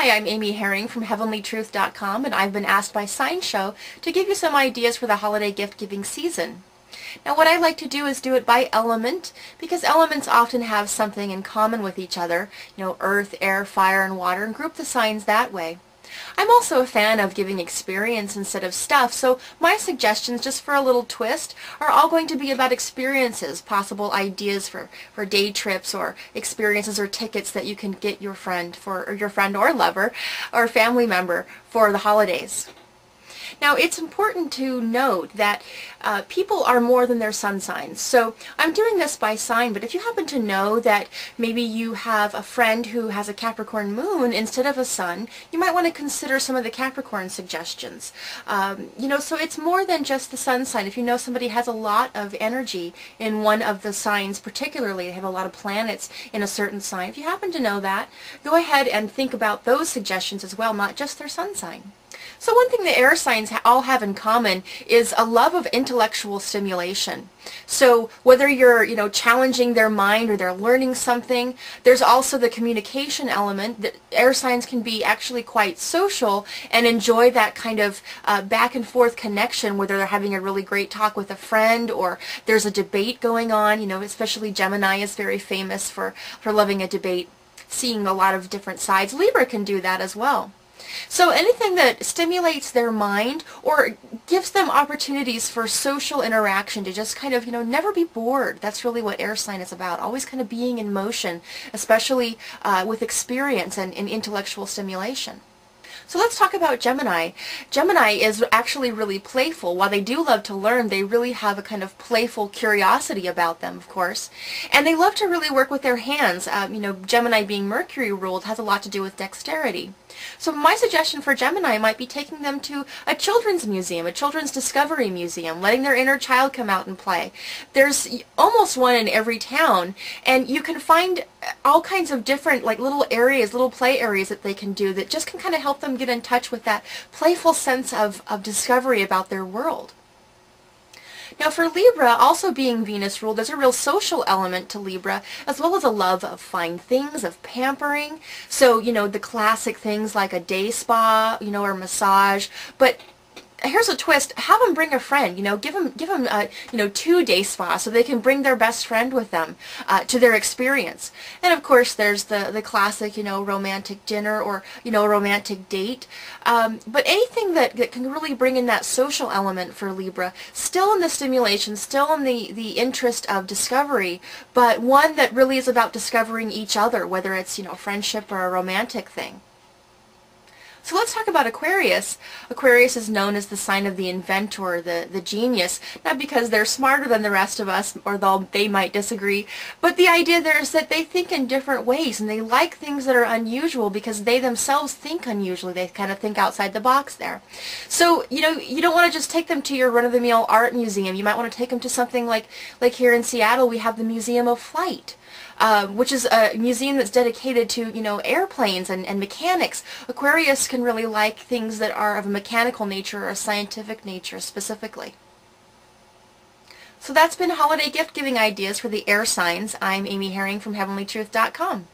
Hi, I'm Amy Herring from HeavenlyTruth.com, and I've been asked by Sign Show to give you some ideas for the holiday gift-giving season. Now what I like to do is do it by element, because elements often have something in common with each other, earth, air, fire, and water, and group the signs that way. I'm also a fan of giving experience instead of stuff, so my suggestions, just for a little twist, are all going to be about experiences, possible ideas for day trips or experiences or tickets that you can get your friend or lover or family member for the holidays. Now, it's important to note that people are more than their sun signs. So I'm doing this by sign, but if you happen to know that maybe you have a friend who has a Capricorn moon instead of a sun, you might want to consider some of the Capricorn suggestions. So it's more than just the sun sign. If you know somebody has a lot of energy in one of the signs, particularly they have a lot of planets in a certain sign, if you happen to know that, go ahead and think about those suggestions as well, not just their sun sign. So one thing the air signs all have in common is a love of intellectual stimulation. So whether you're, challenging their mind or they're learning something, there's also the communication element that air signs can be actually quite social and enjoy that kind of back and forth connection, whether they're having a really great talk with a friend or there's a debate going on. Especially Gemini is very famous for loving a debate, seeing a lot of different sides. Libra can do that as well. So anything that stimulates their mind or gives them opportunities for social interaction to just kind of, never be bored. That's really what air sign is about, always kind of being in motion, especially with experience and intellectual stimulation. So let's talk about Gemini. Gemini is actually really playful. While they do love to learn, they really have a kind of playful curiosity about them, of course. And they love to really work with their hands. Gemini being Mercury ruled has a lot to do with dexterity. So my suggestion for Gemini might be taking them to a children's museum, a children's discovery museum, letting their inner child come out and play. There's almost one in every town, and you can find all kinds of different little areas, little play areas that they can do that just can kind of help them get in touch with that playful sense of discovery about their world. Now for Libra, also being Venus ruled, there's a real social element to Libra, as well as a love of fine things, of pampering. So, the classic things like a day spa, or massage. But here's a twist: have them bring a friend. Give them 2 day spa so they can bring their best friend with them to their experience. And of course, there's the classic, romantic dinner or romantic date. But anything that can really bring in that social element for Libra, still in the stimulation, still in the interest of discovery, but one that really is about discovering each other, whether it's friendship or a romantic thing. So let's talk about Aquarius. Aquarius is known as the sign of the inventor, the genius, not because they're smarter than the rest of us, although they might disagree, but the idea there is that they think in different ways, and they like things that are unusual because they themselves think unusually. They kind of think outside the box there. So, you don't want to just take them to your run-of-the-mill art museum. You might want to take them to something like here in Seattle, we have the Museum of Flight. Which is a museum that's dedicated to, airplanes and mechanics. Aquarius can really like things that are of a mechanical nature or a scientific nature specifically. So that's been holiday gift-giving ideas for the air signs. I'm Amy Herring from HeavenlyTruth.com.